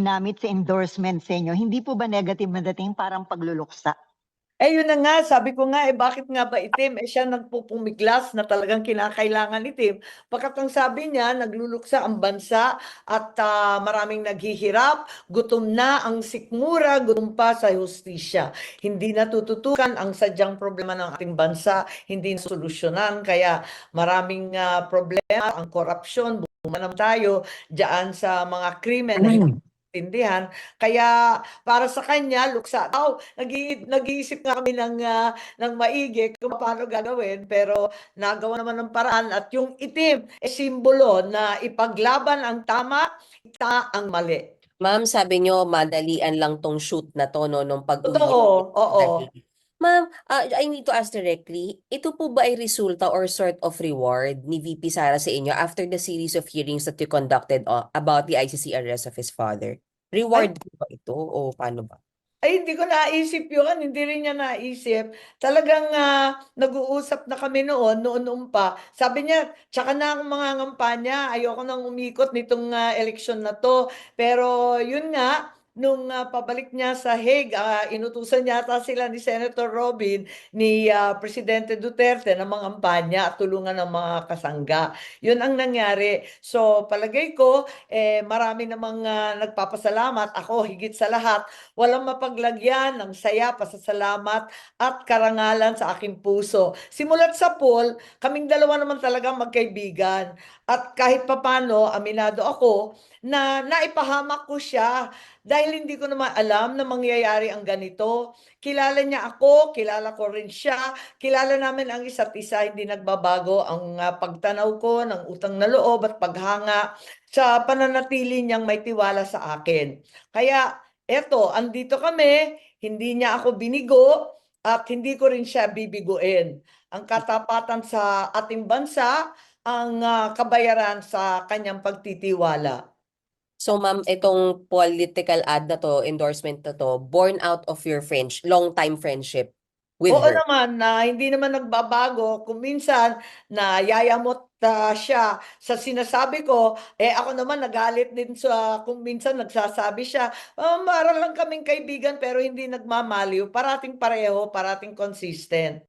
ginamit sa endorsement sa inyo, hindi po ba negative na dating parang pagluluksa? Eh, yun na nga, sabi ko nga, bakit nga ba itim? Siya nagpupumiglas na talagang kinakailangan itim. Pagkat ang sabi niya, nagluluksa ang bansa at maraming naghihirap, gutom na ang sikmura, gutom pa sa hustisya. Hindi natututukan ang sadyang problema ng ating bansa, hindi nasolusyonan, kaya maraming problema, ang korupsyon, bumanam tayo diyan sa mga krimen na hindi tindihan. Kaya para sa kanya, luksa daw. Nag-iisip nga kami ng maigi kung paano gagawin, pero nagawa naman ng paraan. At yung itim, simbolo na ipaglaban ang tama, ita ang mali. Ma'am, sabi nyo, madalian lang tong shoot na to, no, nung pag-uwi. Totoo, oo. Ma'am, I need to ask directly, ito po ba ay resulta or sort of reward ni VP Sara sa inyo after the series of hearings that you conducted about the ICC arrest of his father? Reward po ba ito o paano ba? Ay, hindi ko naisip yun. Hindi rin niya naisip. Talagang nag-uusap na kami noon pa. Sabi niya, tsaka na akong mga ngampanya. Ayoko nang umikot nitong eleksyon na to. Pero yun nga, nung pabalik niya sa Hague, inutusan niya ata sila ni Senator Robin, ni Presidente Duterte na mangampanya at tulungan ng mga kasangga. Yun ang nangyari. So, palagay ko, marami namang nagpapasalamat. Ako, higit sa lahat, walang mapaglagyan ng saya, pasasalamat at karangalan sa aking puso. Simulat sa pool, kaming dalawa naman talaga magkaibigan. At kahit papano, aminado ako na naipahamak ko siya dahil hindi ko naman alam na mangyayari ang ganito. Kilala niya ako, kilala ko rin siya, kilala namin ang isa't isa, hindi nagbabago ang pagtanaw ko ng utang na loob at paghanga sa pananatili niyang may tiwala sa akin. Kaya eto, andito kami, hindi niya ako binigo at hindi ko rin siya bibiguin. Ang katapatan sa ating bansa, ang kabayaran sa kanyang pagtitiwala. So ma'am, itong political ad na to, endorsement na to, born out of your long-time friendship with Oo her. naman, na hindi naman nagbabago. Kung minsan, nayayamot siya sa sinasabi ko, ako naman nagalit din sa kung minsan nagsasabi siya, para lang kaming kaibigan pero hindi nagmamaliw. Parating pareho, parating consistent.